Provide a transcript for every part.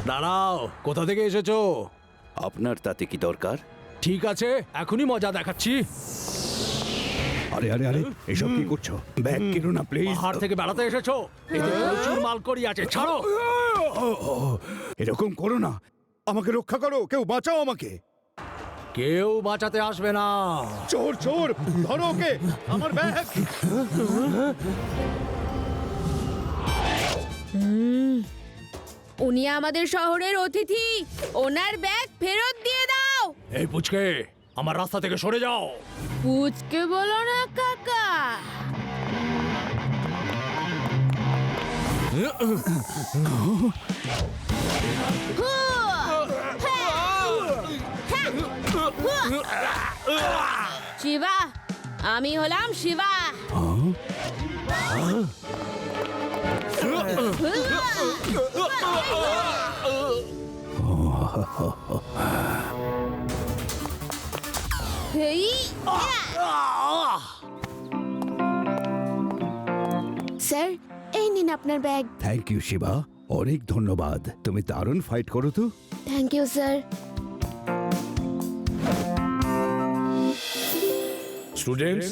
দাঁড়াও, কোথা থেকে এসেছো? আপনার তাতে কি দরকার? ঠিক আছে, এখনই মজা দেখাচ্ছি। আরে আরে আরে, এসব কি করছো? ব্যাগ কিনো না প্লিজ। পাহাড় থেকে বেড়াতে এসেছো? এতে প্রচুর মালকড়ি আছে, ছাড়ো। এরকম করো না, আমাকে রক্ষা করো, কেউ বাঁচাও আমাকে। কেউ বাঁচাতে আসবে না। চোর চোর, ধরো ওকে, আমার ব্যাগ। উনি আমাদের শহরের অতিথি, ওনার ব্যাগ ফেরত দিয়ে দাও। এই পুচকে, আমার রাস্তা থেকে সরে যাও। পুচকে বলো না কাকা। শিবা, আমি হলাম শিবা। স্যার, এই নিন আপনার ব্যাগ। থ্যাংক ইউ শিবা, অনেক ধন্যবাদ। তুমি দারুণ ফাইট করো তো। Thank you sir. স্টুডেন্টস,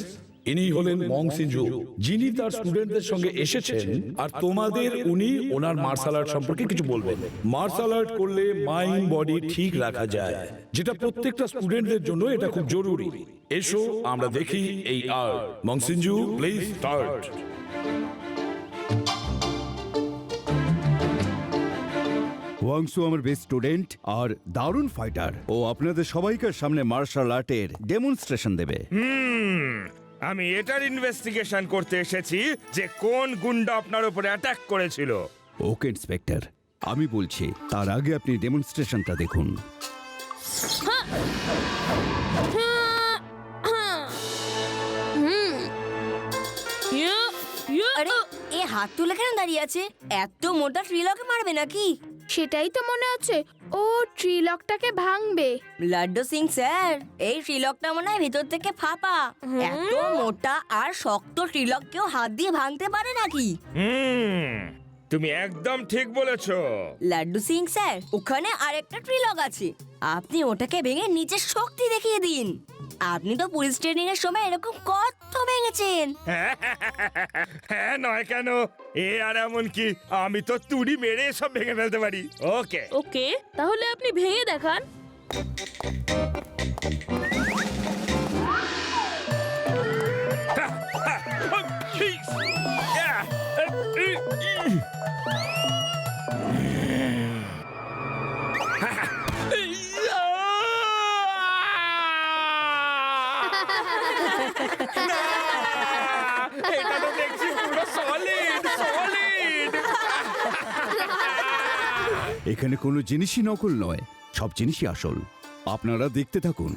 ইনি হলেন মং সিনজু, যিনি তার স্টুডেন্টদের সঙ্গে এসেছেন, আর তোমাদের উনি ওনার মার্শাল আর্ট সম্পর্কে কিছু বলবেন। মার্শাল আর্ট করলে মাইন্ড বডি ঠিক রাখা যায়, যেটা প্রত্যেকটা স্টুডেন্টদের জন্য এটা খুব জরুরি। এসো আমরা দেখি এই art. Mong Sinju, please start. Wangsu আমার বেস্ট স্টুডেন্ট আর দারুণ ফাইটার। ও আপনাদের সবাইকার সামনে মার্শাল আর্টের ডেমনস্ট্রেশন দেবে। আমি এটার ইনভেস্টিগেশন করতে এসেছি যে কোন গুন্ডা আপনার উপরে অ্যাটাক করেছিল। ওকে ইন্সপেক্টর, আমি বলছি তার আগে আপনি ডেমনস্ট্রেশনটা দেখুন। আরে এ হাত তুলে কেন দাঁড়িয়ে আছে? এত মোটা ট্রিলকে মারবে নাকি? সেটাই তো মনে হচ্ছে, ও ট্রিলকটাকে ভাঙবে। লাড্ডু সিং স্যার, এই ট্রিলকটা মনে হয় ভিতর থেকে ফাঁপা। এত মোটা আর শক্ত ট্রিলক কেউ হাত দিয়ে ভাঙতে পারে নাকি? তুমি একদম ঠিক বলেছো। লাড্ডু সিং স্যার, ওখানে আরেকটা ট্রিলক আছে, আপনি ওটাকে ভেঙে নিচের শক্তি দেখিয়ে দিন। আপনি তো পুলিশ ট্রেনিং এর সময় এরকম কত ভেঙেছেন। হ্যাঁ, নয় কেন? এ আর এমন কি, আমি তো তুড়ি মেরে সব ভেঙে ফেলতে পারি। ওকে ওকে, তাহলে আপনি ভেঙে দেখান। এটা তো দেখছি পুরো সলিড সলিড। এখানে কোনো জিনিসই নকল নয়, সব জিনিসই আসল। আপনারা দেখতে থাকুন।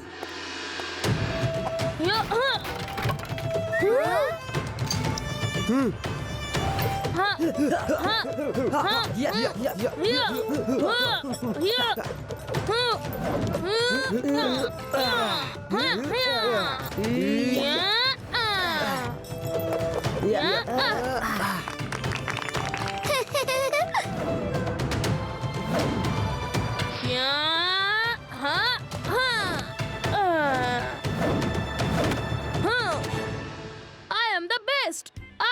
I am the best.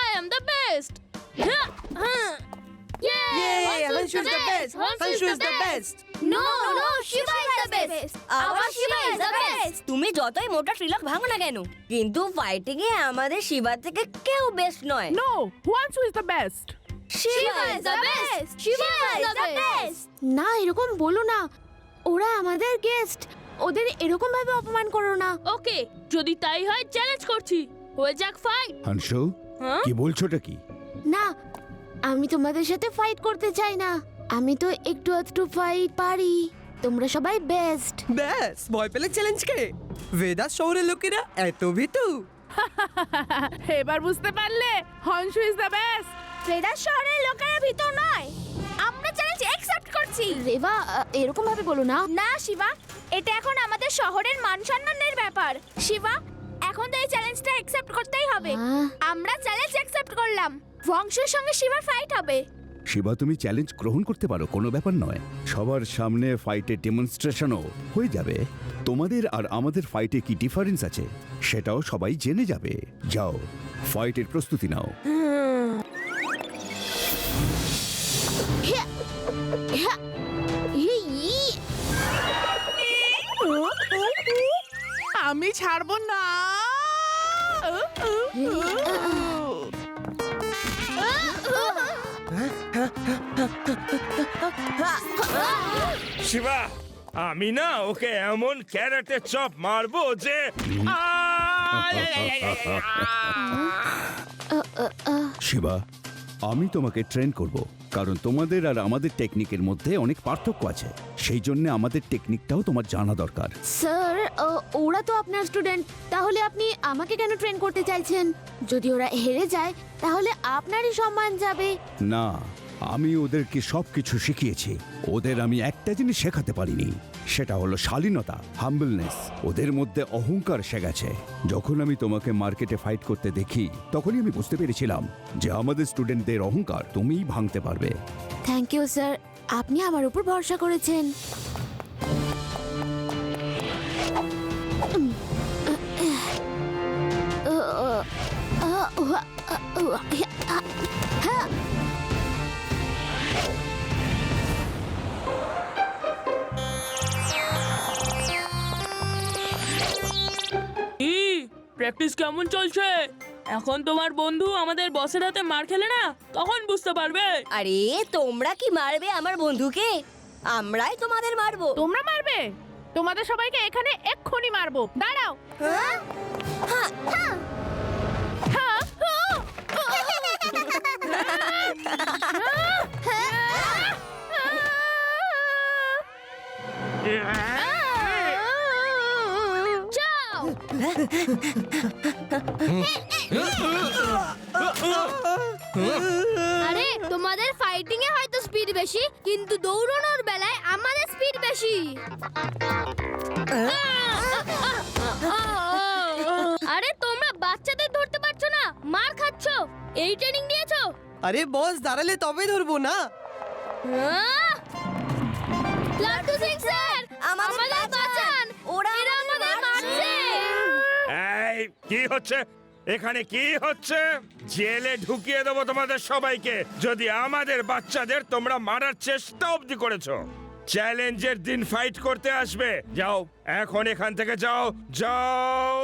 I am the best. Yay! Hanshu is the best. Hanshu is the best. No, no, Shiva is the best. Our Shiva is the best. তুমি যতই মোটা ট্রিলক ভাঙো না কেন, কিন্তু ফাইটিং এ আমাদের শিবা থেকে কেউ বেস্ট নয়। No, Hanshu is the best. Shiva is the best. Shiva is the best. না, এরকম বলো না, ওরা আমাদের গেস্ট, ওদের এরকম ভাবে অপমান করো না। ওকে, যদি তাই হয় চ্যালেঞ্জ করছি, হয়ে যাক ফাইট। হানশু, কি বলছোটা কি? না, আমি তোমাদের সাথে ফাইট করতে চাই না, আমি তো একটু একটু ফাইট পারি। তোমরা সবাই বেস্ট। ব্যাস, ভয় পেলে চ্যালেঞ্জ কে? ভেদাস শহরের লোকেরা এত ভীতু। এবার বুঝতে পারলে হানশু ইজ দ্য বেস্ট। বেদাস শহরের লোকেরা ভিতর নয়, আমরা চ্যালেঞ্জ অ্যাকসেপ্ট করছি। রেবা, এরকম ভাবে বলো না। না শিবা, এটা এখন আমাদের শহরের মান সম্মানের ব্যাপার। শিবা, এখন তো এই চ্যালেঞ্জটা অ্যাকসেপ্ট করতেই হবে। আমরা চ্যালেঞ্জ অ্যাকসেপ্ট করলাম। বংশের সঙ্গে শিবার ফাইট হবে। শিবা, তুমি চ্যালেঞ্জ গ্রহণ করতে পারো, কোনো ব্যাপার নয়। সবার সামনে ফাইটের ডেমনস্ট্রেশনও হয়ে যাবে। তোমাদের আর আমাদের ফাইটে কি ডিফারেন্স আছে সেটাও সবাই জেনে যাবে। যাও, ফাইটের প্রস্তুতি নাও। আমি ছাড়বো না। শিবা, আমি না ওকে এমন ক্যারাটে চপ মারবো যে শিবা, আমি তোমাকে ট্রেন করব, কারণ তোমাদের আর আমাদের টেকনিকের মধ্যে অনেক পার্থক্য আছে। সেই জন্য আমাদের টেকনিকটাও তোমার জানা দরকার। স্যার, ওরা তো আপনার স্টুডেন্ট, তাহলে আপনি আমাকে কেন ট্রেন করতে চাইছেন? যদি ওরা হেরে যায় তাহলে আপনারই সম্মান যাবে। না, আমি ওদেরকে সবকিছু শিখিয়েছি। ওদের আমি একটা জিনিস শেখাতে পারিনি, সেটা হলো শালীনতা, হাম্বলনেস। ওদের মধ্যে অহংকার এসে গেছে। যখন আমি তোমাকে মার্কেটে ফাইট করতে দেখি তখনই আমি বুঝতে পেরেছিলাম যে আমাদের স্টুডেন্টদের অহংকার তুমিই ভাঙতে পারবে। থ্যাংক ইউ স্যার, আপনি আমার উপর ভরসা করেছেন। প্র্যাকটিস কেমন চলছে? এখন তোমার বন্ধু আমাদের বসের হাতে মার খেলে না, তখন বুঝতে পারবে। আরে তোমরা কি মারবে আমার বন্ধুকে? আমরাই তোমাদের মারবো। তোমরা মারবে? তোমাদের সবাইকে এখানে এক্ষুনি মারবো। দাঁড়াও। আরে তোমাদের ফাইটিং এ হয়তো স্পিড বেশি, কিন্তু দৌড়ানোর বেলায় আমাদের স্পিড বেশি। আরে তোমরা বাচ্চাদের ধরতে পারছো না, মার খাচ্ছ। এই ট্রেনিং নিয়েছো? আরে বস, দাঁড়ালে তবে ধরবো না। লাট্টু সিং স্যার, আমাদের বাঁচান, ওরা এরা আমাদের মারছে। এই কি হচ্ছে এখানে? কি হচ্ছে? জেলে ঢুকিয়ে দেবো তোমাদের সবাইকে যদি আমাদের বাচ্চাদের তোমরা মারার চেষ্টা অবধি করেছো। চ্যালেঞ্জের দিন ফাইট করতে আসবে। যাও, এখন এখান থেকে যাও, যাও।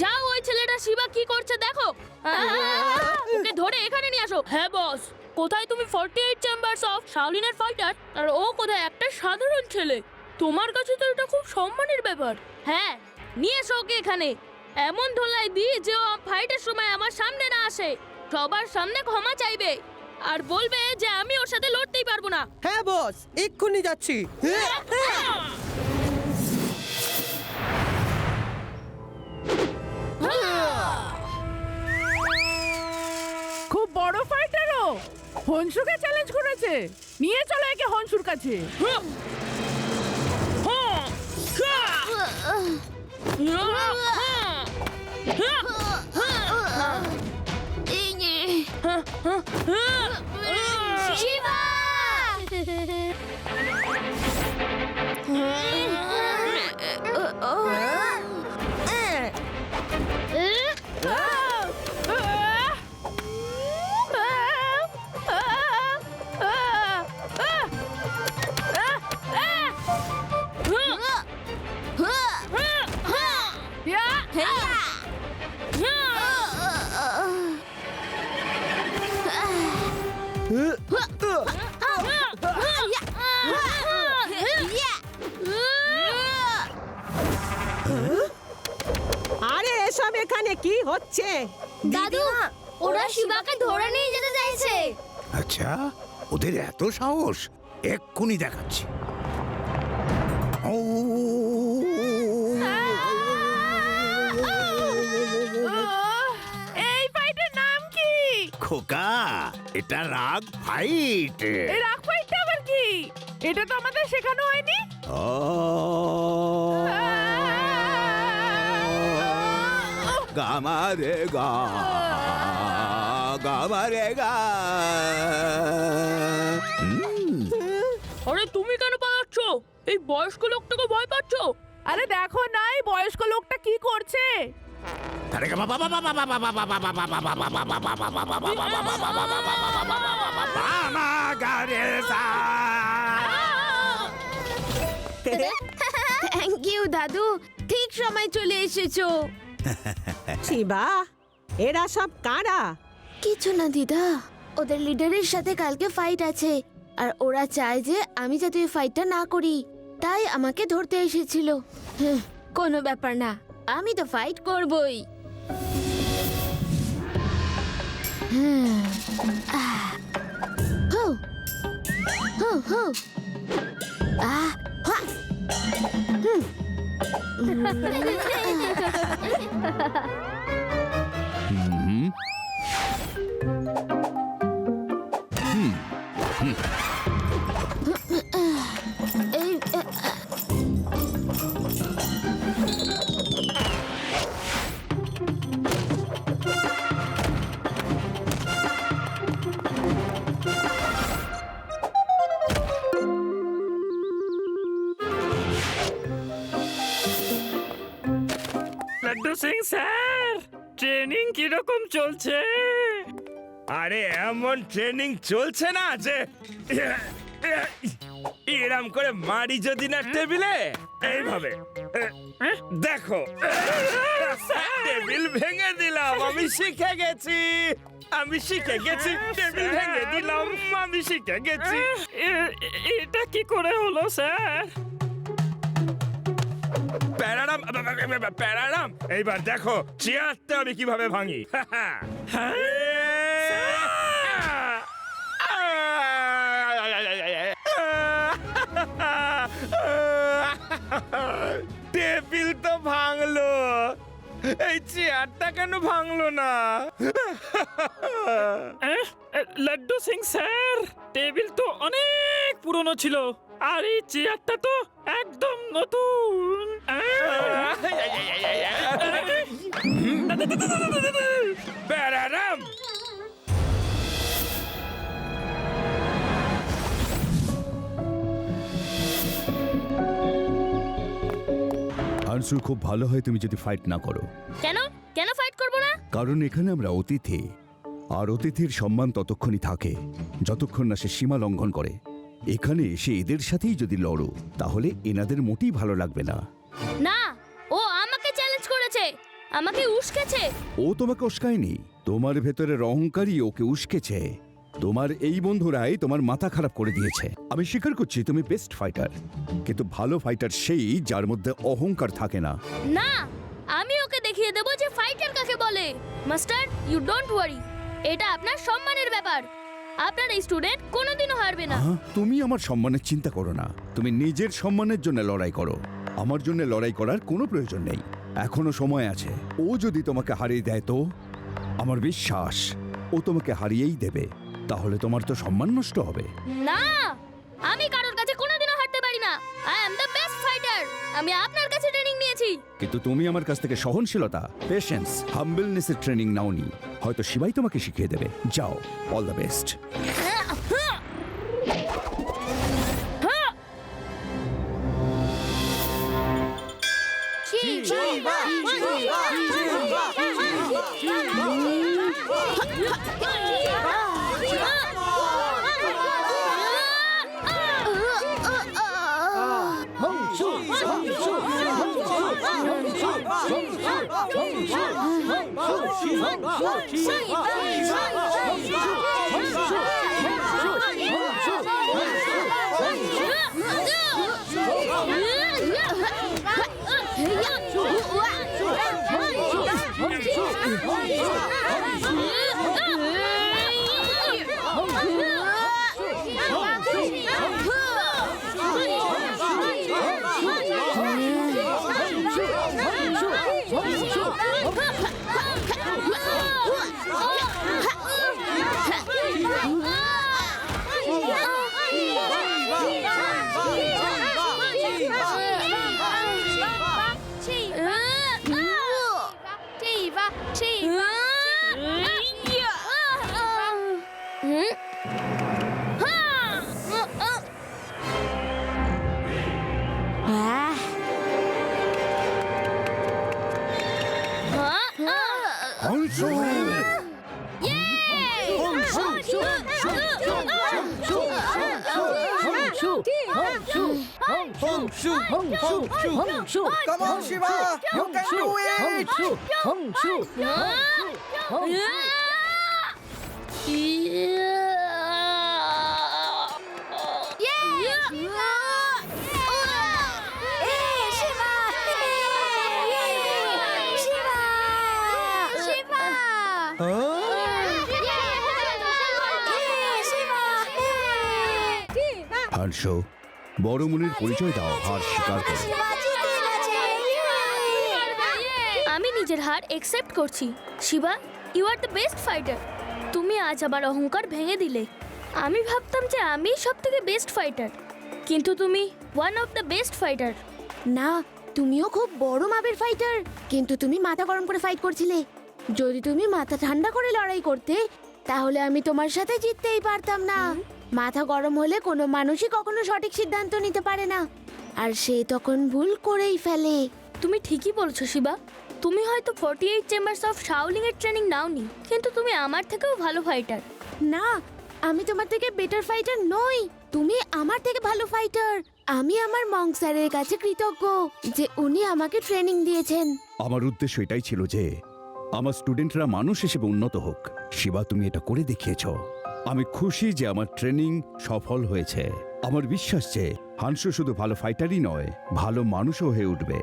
যাও, ওই ছেলেটা শিবা কি করছে দেখো। ওকে ধরে এখানে নিয়ে আসো। হ্যাঁ বস, কোথায় তুমি 48 চেম্বারস অফ শাওলিনের ফাইটার, আর ও কোথায় একটা সাধারণ ছেলে? তোমার কাছে তো এটা খুব সম্মানের ব্যাপার। হ্যাঁ, নিয়ে এসো ওকে এখানে। এমন ধোলাই দি যে ও ফাইটের সময় আমার সামনে না আসে। সবার সামনে ক্ষমা চাইবে আর বলবে যে আমি ওর সাথে লড়তেই পারবো না। হ্যাঁ বস, এক্ষুনি যাচ্ছি। খুব বড় ফাইটারও হনসুকে চ্যালেঞ্জ করেছে। নিয়ে চলো একে হনসুর কাছে। শিবা! কি হচ্ছে? দাদু ওরা শিবাকে ধরে নিয়ে যেতে চাইছে। আচ্ছা, ওদের এত সাহস! এক্ষুনি দেখাচ্ছি। ও এই ফাইটের নাম কি? খোকা, এটা রাগ ফাইট। এই রাগ ফাইটটা আবার কি? এটা তো আমাদের শেখানো হয়নি। গামা রে গা, গামা রে গা। আরে তুমি কেন পালাচ্ছ? এই বয়স্ক লোকটাকে ভয় পাচ্ছ? আরে দেখো না এই বয়স্ক লোকটা কি করছে। থ্যাংক ইউ দাদু, ঠিক সময় চলে এসেছো। শিবা, এরা সব কারা? কিছু না দিদা, ওদের লিডারের সাথে কালকে ফাইট আছে আর ওরা চায় যে আমি যাতে ওই ফাইটটা না করি, তাই আমাকে ধরতে এসেছিল। কোনো ব্যাপার না, আমি তো ফাইট করবই। হো হো হো আহ হা লাড্ডু সিং স্যার, ট্রেনিং কিরকম চলছে? আরে এমন ট্রেনিং চলছে না যে এরম করে মারি যদি না টেবিলে, এইভাবে দেখো টেবিল ভেঙে দিলাম। আমি শিখে গেছি, আমি শিখে গেছি, টেবিল ভেঙে দিলাম, আমি শিখে গেছি। এটা কি করে হলো স্যার? প্যারারাম প্যারারাম, এইবার দেখো চেয়ারটা আমি কিভাবে ভাঙি। টেবিল তো ভাঙলো, এই চেয়ারটা কেন ভাঙলো না? লাড্ডু সিং স্যার, টেবিল তো অনেক পুরনো ছিল আর এই চেয়ারটা তো একদম নতুন। প্যারারাম, আনসুল, খুব ভালো হয় তুমি যদি ফাইট না করো। কেন কেন ফাইট করব না? কারণ এখানে আমরা অতিথি, আর অতিথির সম্মান ততক্ষণই থাকে যতক্ষণ না সে সীমা লঙ্ঘন করে। এখানে এসে এদের সাথেই যদি লড়ো তাহলে এনাদের মোটেই ভালো লাগবে না। না, ও আমাকে চ্যালেঞ্জ করেছে, আমাকে উস্কেছে। ও তোমাকে উস্কায়নি, তোমার ভেতরের অহংকারই ওকে উস্কেছে। তোমার এই বন্ধুরাই তোমার মাথা খারাপ করে দিয়েছে। আমি স্বীকার করছি তুমি বেস্ট ফাইটার, কিন্তু ভালো ফাইটার সেই যার মধ্যে অহংকার থাকে না। না, আমি ওকে দেখিয়ে দেব যে ফাইটার কাকে বলে। মাস্টার, ইউ ডোন্ট ওয়ারি, এটা আপনার সম্মানের ব্যাপার। আপনার এই স্টুডেন্ট কোনোদিনও হারবে না। তুমি আমার সম্মানের চিন্তা করো না, তুমি নিজের সম্মানের জন্য লড়াই করো। আমার জন্য লড়াই করার কোনো প্রয়োজন নেই, এখনো সময় আছে। ও যদি তোমাকে হারিয়ে দেয় তো আমার বিশ্বাস ও তোমাকে হারিয়েই দেবে, তাহলে তোমার তো সম্মান নষ্ট হবে। না, আমি কারোর কাছে কোনোদিনও হারতে পারি না। I am the best fighter. আমি আপনার কাছে ট্রেনিং নিয়েছি। কিন্তু তুমি আমার কাছ থেকে সহনশীলতা, পেশেন্স, হাম্বলনেসের ট্রেনিং নাওনি। হয়তো শিবাই তোমাকে শিখিয়ে দেবে। যাও, all the best. Come on, Shiva! You can do it! হার্ষো, বড় মনের পরিচয় দাও, হার স্বীকার করো। আমি নিজের হার একসেপ্ট করছি। Shiva, you are the best fighter. তুমি আজ আবার অহংকার ভেঙে দিলে। আমি ভাবতাম যে আমি সব থেকে বেস্ট ফাইটার, কিন্তু তুমি one of the best fighter. না, তুমিও খুব বড় মাপের ফাইটার, কিন্তু তুমি মাথা গরম করে ফাইট করছিলে। যদি তুমি মাথা ঠান্ডা করে লড়াই করতে, তাহলে আমি তোমার সাথে জিততেই পারতাম না। মাথা গরম হলে কোনো মানুষই কখনো সঠিক সিদ্ধান্ত নিতে পারে না, আর সে তখন ভুল করেই ফেলে। তুমি ঠিকই বলছো শিবা। তুমি হয়তো 48 চেম্বার্স অফ শাওলিং এর ট্রেনিং নাওনি, কিন্তু তুমি আমার থেকেও ভালো ফাইটার। না, আমি তোমার থেকে বেটার ফাইটার নই, তুমি আমার থেকে ভালো ফাইটার। আমি আমার মং স্যারের কাছে কৃতজ্ঞ যে উনি আমাকে ট্রেনিং দিয়েছেন। আমার উদ্দেশ্য এটাই ছিল যে আমার স্টুডেন্টরা মানুষ হিসেবে উন্নত হোক। শিবা, তুমি এটা করে দেখিয়েছ। আমি খুশি যে আমার ট্রেনিং সফল হয়েছে। আমার বিশ্বাস যে হানসু শুধু ভালো ফাইটারই নয়, ভালো মানুষও হয়ে উঠবে।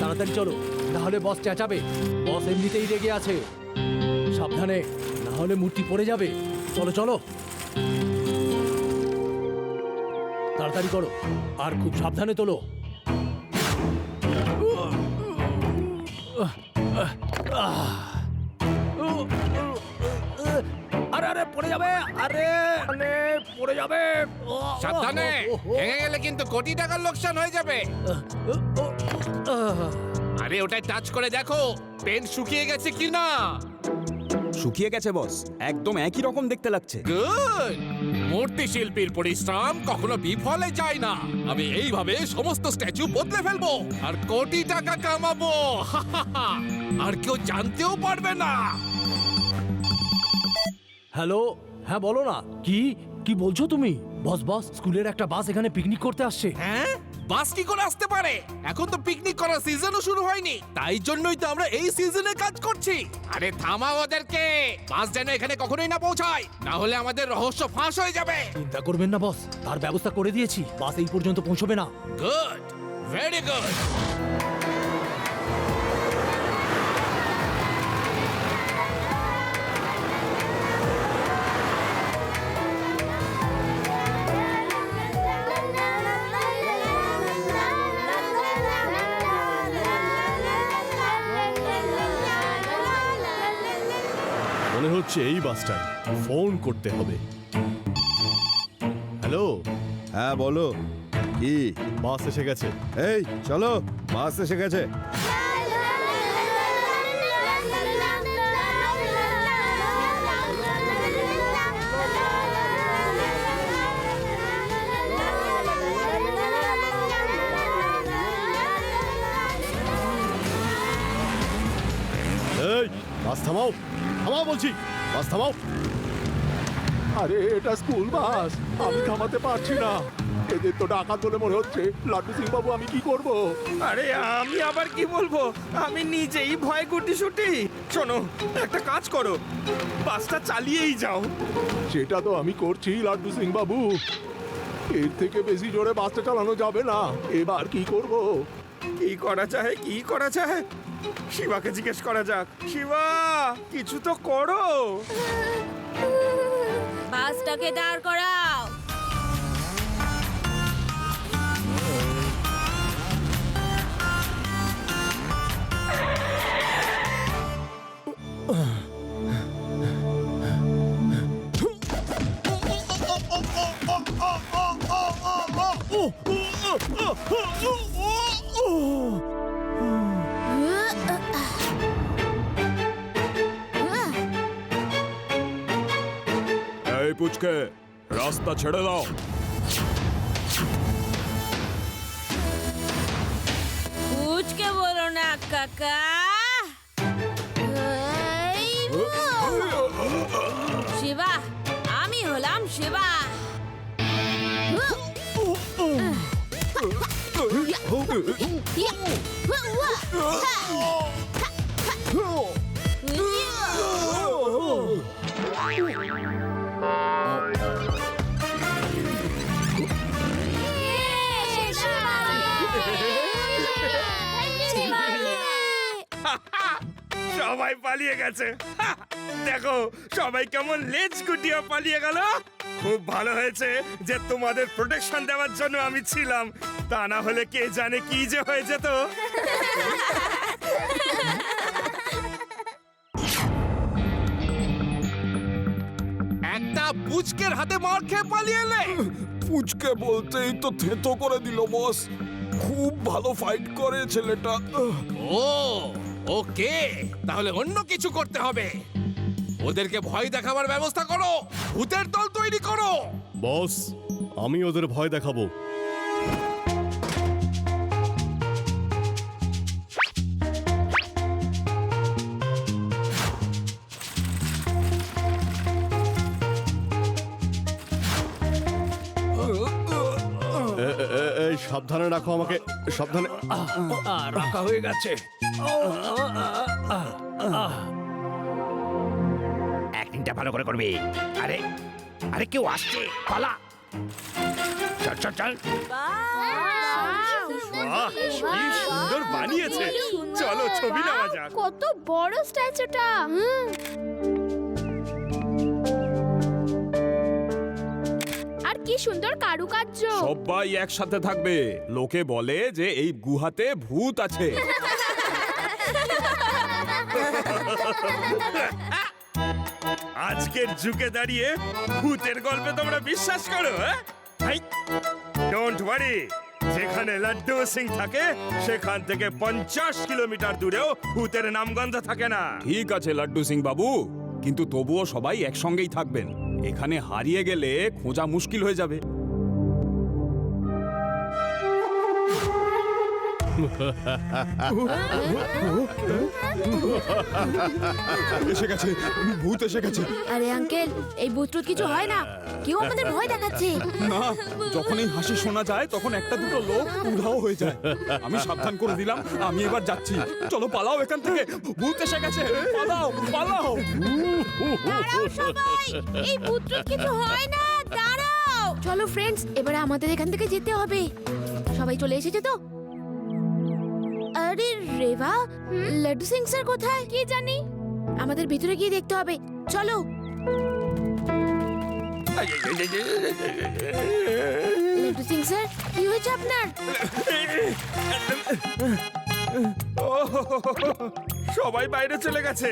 তাড়াতাড়ি চলো, না হলে বস চেঁচাবে। বস এমনিতেই রেগে আছে। সাবধানে, না হলে মূর্তি পড়ে যাবে। চলো চলো, তাড়াতাড়ি করো, আর খুব সাবধানে তোলো। আরে আরে পড়ে যাবে, আরে আরে পড়ে যাবে। সাবধানে, ভেঙে গেলে কিন্তু কোটি টাকার লোকসান হয়ে যাবে। আরে ওটাই টাচ করে দেখো পেন্ট শুকিয়ে গেছে কিনা। শুকিয়ে গেছে বস, একদম একই রকম দেখতে লাগছে। গুড। মূর্তি শিল্পীর পরিশ্রম কখনো বিফলে যায় না। আমি এইভাবে সমস্ত স্ট্যাচু বদলে ফেলবো আর কোটি টাকা কামাবো। আর কেউ জানতেও পারবে না। হ্যালো, হ্যাঁ বলো না। কি কি বলছো তুমি? বস বস, স্কুলের একটা বাস এখানে পিকনিক করতে আসছে। হ্যাঁ, বাস কি করে আসতে পারে? এখন তো পিকনিক করার সিজনও শুরু হয়নি, তাই জন্যই তো আমরা এই সিজনে কাজ করছি। আরে থামাও ওদেরকে, বাস যেন এখানে কখনোই না পৌঁছায়, না হলে আমাদের রহস্য ফাঁস হয়ে যাবে। চিন্তা করবেন না বস, তার ব্যবস্থা করে দিয়েছি। বাস এই পর্যন্ত পৌঁছবে না। Good, very good. মনে হচ্ছে এই বাসটায় ফোন করতে হবে। হ্যালো, হ্যাঁ বলো। কি? বাস এসে গেছে। এই চলো, বাস এসে গেছে। এই বাস থামাও, থামাও বলছি, বাস থামাও। আরে এটা স্কুল বাস, আমি থামাতে পারছি না। এদের তো ডাকাত বলে মনে হচ্ছে। লাড্ডু সিং বাবু, আমি কি করব? আরে আমি আবার কি বলবো, আমি নিজেই ভয় গুটি শুটি। শোনো, একটা কাজ করো, বাসটা চালিয়েই যাও। সেটা তো আমি করছি লাড্ডু সিং বাবু। এর থেকে বেশি জোরে বাসটা চালানো যাবে না। এবার কি করব? কি করা যায়, কি করা যায়? শিবাকে জিজ্ঞেস করা যাক। শিবা, কিছু তো করো। বাসটাকে দাঁড় করাও। পুচকে রাস্তা ছেড়ে দাও। পুচকে বলো না কাকা। শিবা, আমি হলাম শিবা। সবাই পালিয়ে গেছে। দেখো সবাই কেমন লেজ গুটিয়ে পালিয়ে গেল। খুব ভালো হয়েছে যে তোমাদের প্রোটেকশন দেওয়ার জন্য আমি ছিলাম, তা না হলে কে জানে কি যে হয়ে যেত। একটা পুচকের হাতে মার খেয়ে পালিয়ে এলে। পুচকে বলতেই তো থেতো করে দিল বস। খুব ভালো ফাইট করে ছেলেটা। ও ওকে, তাহলে অন্য কিছু করতে হবে। ওদেরকে ভয় দেখাবার ব্যবস্থা করো, ভূতের দল তৈরি করো। বস, আমি ওদের ভয় দেখাবো। এই সাবধানে রাখো আমাকে, সাবধানে। রাখা হয়ে গেছে। অ্যাক্টিংটা ভালো করে করবি। আরে আরে কেউ আসছে, পালা। চল চল চল। বাহ, কি সুন্দর বানিয়েছে। চলো ছবি নেওয়া যাক। কত বড় স্ট্যাচুটা। আর কি সুন্দর কারুকার্য। সবাই একসাথে থাকবে। লোকে বলে যে এই গুহাতে ভূত আছে। আজকের যুগে দাঁড়িয়ে ভূতের গল্পে তোমরা বিশ্বাস করো? ডোন্ট ওয়ারি, যেখানে লাড্ডু সিং থাকে সেখান থেকে 50 কিলোমিটার দূরেও ভূতের নামগন্ধ থাকে না। ঠিক আছে লাড্ডু সিং বাবু, কিন্তু তবুও সবাই একসঙ্গেই থাকবেন। এখানে হারিয়ে গেলে খোঁজা মুশকিল হয়ে যাবে। এসে গেছে, ভূত এসে গেছে। আরে আঙ্কেল, এই ভূত কিছু হয় না, কেউ আমাদের ভয় দেখাচ্ছে। না, যখন এই হাসি শোনা যায় তখন একটা দুটো লোক উধাও হয়ে যায়। আমি সাবধান করে দিলাম, আমি এবার যাচ্ছি। চলো পালাও এখান থেকে, ভূত এসে গেছে। পালাও পালাও। এই ভূত কিছু হয় না, দাঁড়াও। চলো ফ্রেন্ডস, এবারে আমাদের এখান থেকে যেতে হবে। সবাই চলে এসেছে তো? আরে রেবা, লাড্ডু সিং স্যার কোথায় কি জানি। আমাদের ভিতরে গিয়ে দেখতে হবে, চলো। লাড্ডু সিং স্যার, কি হয়েছে আপনার? সবাই বাইরে চলে গেছে।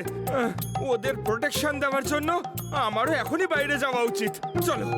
ওদের প্রোটেকশন দেওয়ার জন্য আমারও এখনই বাইরে যাওয়া উচিত। চলো।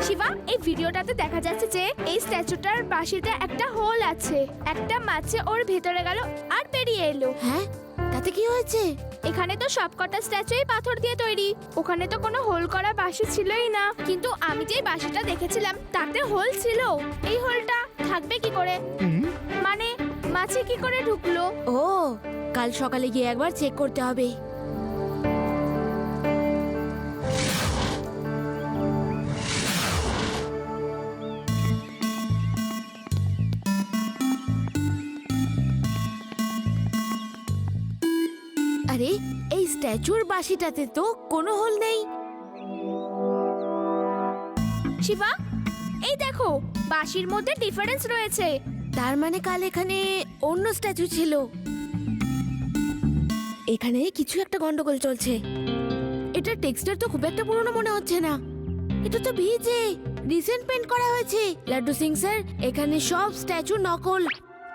শিবা, এই ভিডিওটাতে দেখা যাচ্ছে যে এই স্ট্যাচুটার বাঁশিতে একটা হোল আছে। একটা মাছে ওর ভেতরে গেল আর বেরিয়ে এলো। হ্যাঁ, তাতে কি হয়েছে? এখানে তো সবকটা স্ট্যাচুই পাথর দিয়ে তৈরি। ওখানে তো কোনো হোল করা বাঁশি ছিলই না। কিন্তু আমি যে বাঁশিটা দেখেছিলাম তাতে হোল ছিল। এই হোলটা থাকবে কি করে? মানে মাছে কি করে ঢুকলো? ও, কাল সকালে গিয়ে একবার চেক করতে হবে। আরে এই স্ট্যাচুর বাঁশিটাতে তো কোনো হোল নেই। শিবা, এই দেখো, বাঁশির মধ্যে ডিফারেন্স রয়েছে। তার মানে কাল এখানে অন্য স্ট্যাচু ছিল। এখানে কিছু একটা গন্ডগোল চলছে। এটা টেক্সচার তো খুব একটা পুরনো মনে হচ্ছে না। এটা তো ভিজে, রিসেন্ট পেন্ট করা হয়েছে। লাড্ডু সিং স্যার, এখানে সব স্ট্যাচু নকল,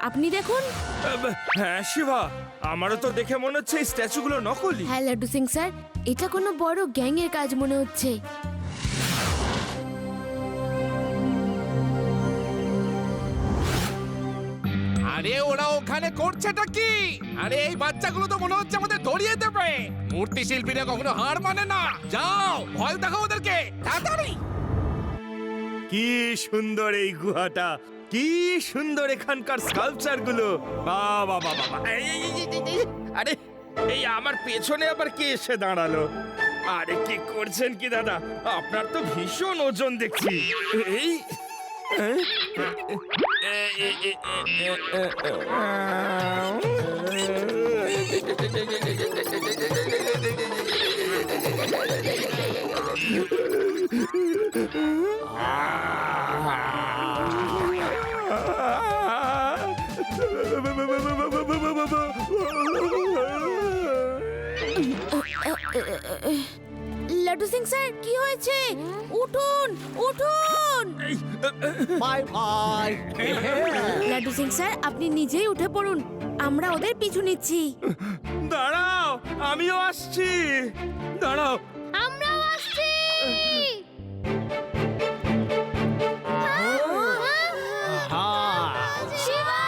আপনি দেখুন। হ্যাঁ শিবা, আমারও তো দেখে মনে হচ্ছে এই স্ট্যাচুগুলো নকলি। হ্যাঁ লাড্ডু সিং স্যার, এটা কোনো বড় গ্যাং এর কাজ মনে হচ্ছে। আরে ওরা ওখানে করছেটা কি? আরে এই বাচ্চাগুলো তো মনে হচ্ছে আমাদের ধরিয়ে দেবে। মূর্তি শিল্পীরা কখনো হার মানে না। যাও, ভয় দেখাও ওদেরকে, তাড়াতাড়ি। কি সুন্দর এই গুহাটা, কি সুন্দর এখানকার স্কাল্পচার গুলো। বাবা বাবা, আরে এই আমার পেছনে আবার কে এসে দাঁড়ালো? আরে কি করছেন কি দাদা? আপনার তো ভীষণ ওজন দেখছি। এই লাড্ডু সিং স্যার, কি হয়েছে? উঠুন উঠুন। Bye bye. Laddu Singh sir, আপনি নিজেই উঠে পড়ুন, আমরা ওদের পিছু নিচ্ছি। দাঁড়াও, আমিও আসছি। দাঁড়াও, আমরাও আসছি। শিবা!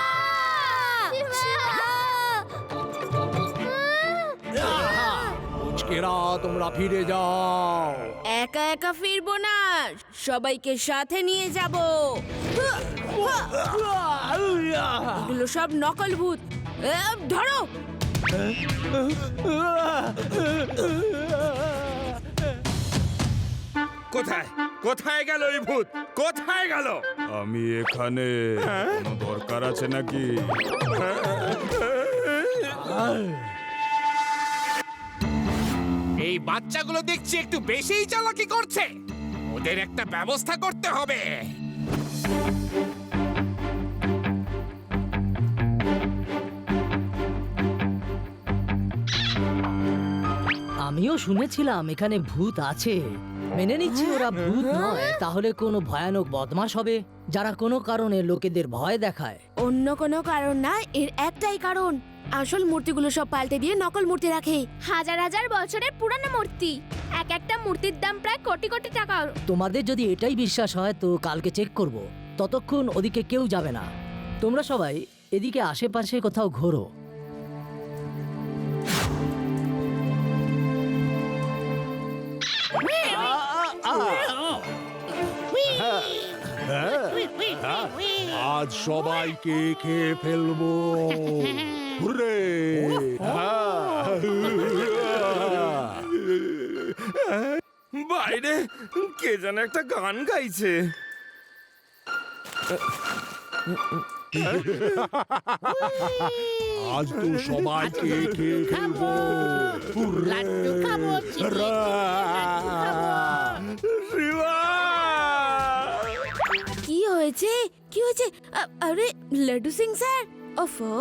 পুচকেরা, তোমরা ফিরে যাও। একা একা ফিরবো না, সবাইকে সাথে নিয়ে যাব। এগুলো সব নকল ভূত, ধরো। কোথায় কোথায় গেল এই ভূত? কোথায় গেল? আমি এখানে। কোনো দরকার আছে নাকি? এই বাচ্চাগুলো দেখছি একটু বেশিই চালাকি করছে। ওদের একটা ব্যবস্থা করতে হবে। আমিও শুনেছিলাম এখানে ভূত আছে। মেনে নিচ্ছি ওরা ভূত নয়, তাহলে কোনো ভয়ানক বদমাশ হবে যারা কোনো কারণে লোকেদের ভয় দেখায়। অন্য কোনো কারণ না, এর একটাই কারণ, আসল মূর্তিগুলো সব পাল্টে দিয়ে নকল মূর্তি রাখে। হাজার হাজার বছরের পুরানো মূর্তি, এক একটা মূর্তির দাম প্রায় কোটি কোটি টাকা। তোমাদের যদি এটাই বিশ্বাস হয় তো কালকে চেক করব। ততক্ষণ ওদিকে কেউ যাবে না। তোমরা সবাই এদিকে আশেপাশে কোথাও ঘোরো। আজ সবাইকে খেয়ে ফেলবো। হুররে! বাইরে কে যেন একটা গান গাইছে। আজ তো সবাইকে খেয়ে ফেলবো। হুররে! কি হয়েছে? কি হয়েছে? আরে লাড্ডু সিং স্যার, ওফো,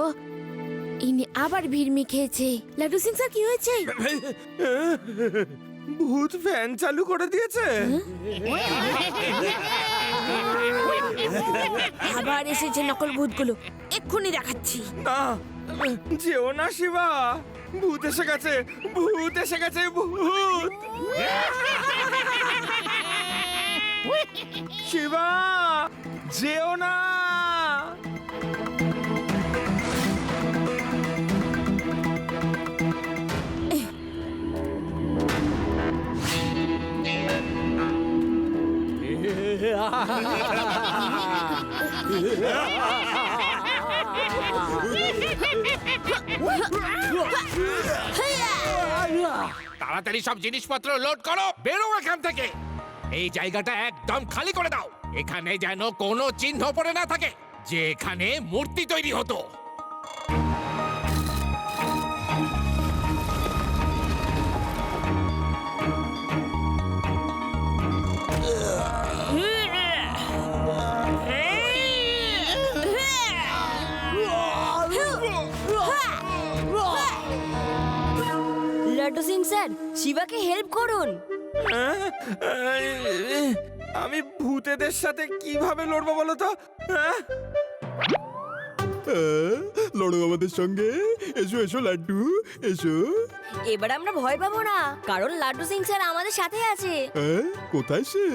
ইনি আবার ভিড়মি খেয়েছে। লাড্ডু সিং স্যার, কি হয়েছে? ভূত ফ্যান চালু করে দিয়েছে। আবার এসেছে নকল ভূতগুলো, এক্ষুনি দেখাচ্ছি। না, যেও না শিবা, ভূত এসে গেছে, ভূত এসে গেছে, ভূত। শিবা, যেও না। তাড়াতাড়ি সব জিনিসপত্র লোড করো, বেরো এখান থেকে। এই জায়গাটা একদম খালি করে দাও। এখানে যেন কোনো চিহ্ন পড়ে না থাকে যে এখানে মূর্তি তৈরি হতো। লাড্ডু সিং স্যার, শিবাকে হেল্প করুন। আমি ভূতেদের সাথে কিভাবে লড়বো বলো তো? লড়ো আমাদের সঙ্গে, এসো এসো লাড্ডু এসো। এবার আমরা ভয় পাবো না, কারণ লাড্ডু সিং স্যার আমাদের সাথে আছে। কোথায় সে?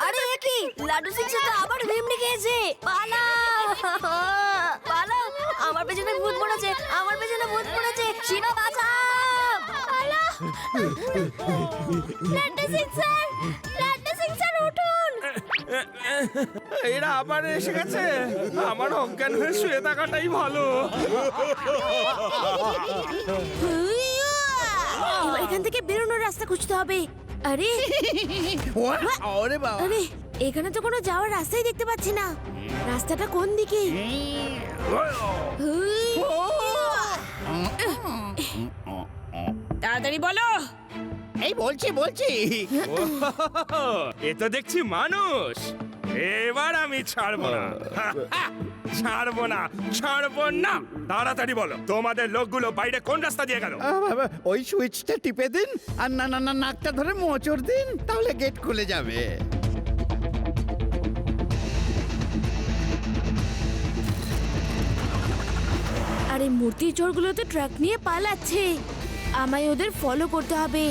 আরে এ কি, লাড্ডু সিং স্যার তো আবার ভীমড়ি খেয়েছে। পালা পালা, আমার পেছনে ভূত পড়েছে, আমার পেছনে ভূত পড়েছে। শিবা বাঁচাও, পালা। লাড্ডু সিং স্যার, লাড্ডু সিং স্যার উঠুন। এরা আবার এসে গেছে। আমার অজ্ঞান হয়ে শুয়ে থাকাটাই ভালো। এবার এখান থেকে বেরোনোর রাস্তা খুঁজতে হবে। আরে ওরে বাবা, আরে এখানে তো কোনো যাওয়ার রাস্তাই দেখতে পাচ্ছি না। রাস্তাটা কোন দিকে? তাড়াতাড়ি বলো। এই বলছি এ তো দেখছি মানুষ। এবার আমি ছাড়বো না, ছাড়বো না, ছাড়বো না। তাড়াতাড়ি বলো, তোমাদের লোকগুলো বাইরে কোন রাস্তা দিয়ে গেল? ওই সুইচটা টিপে দিন আর না নাকটা ধরে মোচড় দিন, তাহলে গেট খুলে যাবে। আরে মূর্তির চোরগুলো তো ট্রাক নিয়ে পালাচ্ছে। আমায় ওদের ফলো করতে হবে।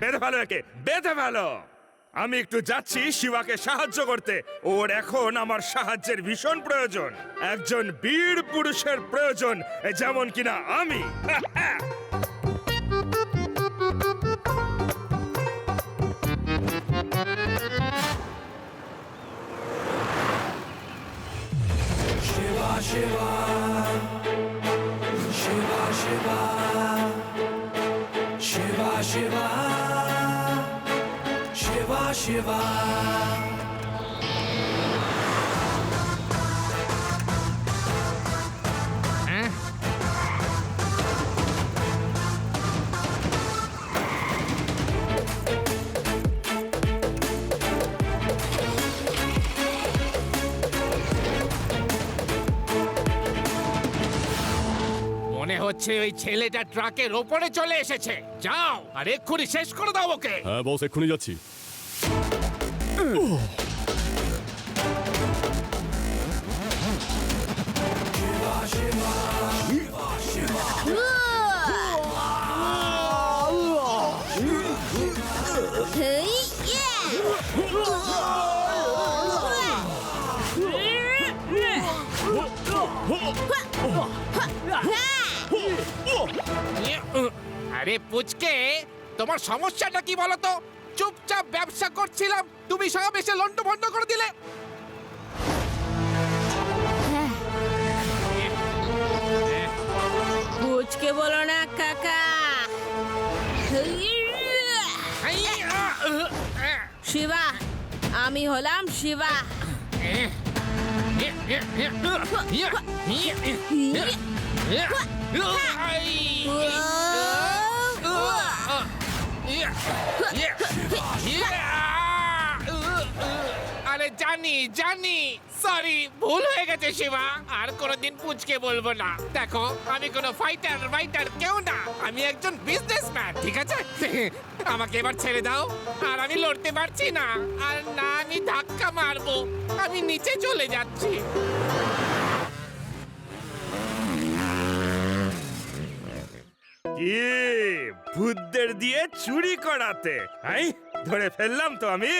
বেঁধে ফেলো একে, বেঁধে ফেলো। আমি একটু যাচ্ছি শিবাকে সাহায্য করতে। ওর এখন আমার সাহায্যের ভীষণ প্রয়োজন। একজন বীর পুরুষের প্রয়োজন, যেমন কিনা আমি। শিবা শিবা শিবা শিবা শিবা শিবা শিবা শিবা। মনে হচ্ছে ওই ছেলেটা ট্রাকের ওপরে চলে এসেছে। যাও আর এক্ষুনি শেষ করে দাও ওকে। হ্যাঁ বস, এক্ষুনি যাচ্ছি। আরে পুচকে, তোমার সমস্যাটা কি বলো তো? চুপচাপ ব্যবসা করছিলাম, তুমি সব এসে লন্ডভন্ড করে দিলে। পুচকে বলো না কাকা। শিবা, আমি হলাম শিবা। আরে জানি সরি, ভুল হয়ে গেছে শিবা। আর কোনোদিন পুচকে বলবো না। দেখো, আমি কোনো ফাইটার কেউ না, আমি একজন বিজনেসম্যান, ঠিক আছে? আমাকে এবার ছেড়ে দাও। আর আমি লড়তে পারছি না, আর না আমি ধাক্কা মারবো। আমি নিচে চলে যাচ্ছি। কি ভূতদের দিয়ে চুরি করাতে? ধরে ফেললাম তো আমি।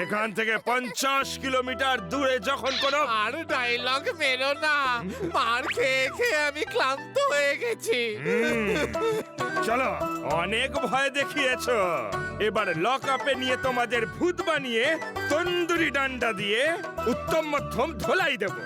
এখান থেকে 50 কিলোমিটার দূরে যখন কোনো আর ডায়লগ মেরো না, মার খেয়ে খেয়ে আমি ক্লান্ত হয়ে গেছি। চলো, অনেক ভয় দেখিয়েছো। এবার লক আপে নিয়ে তোমাদের ভূত বানিয়ে তন্দুরি ডান্ডা দিয়ে উত্তম মধ্যম ধোলাই দেবো।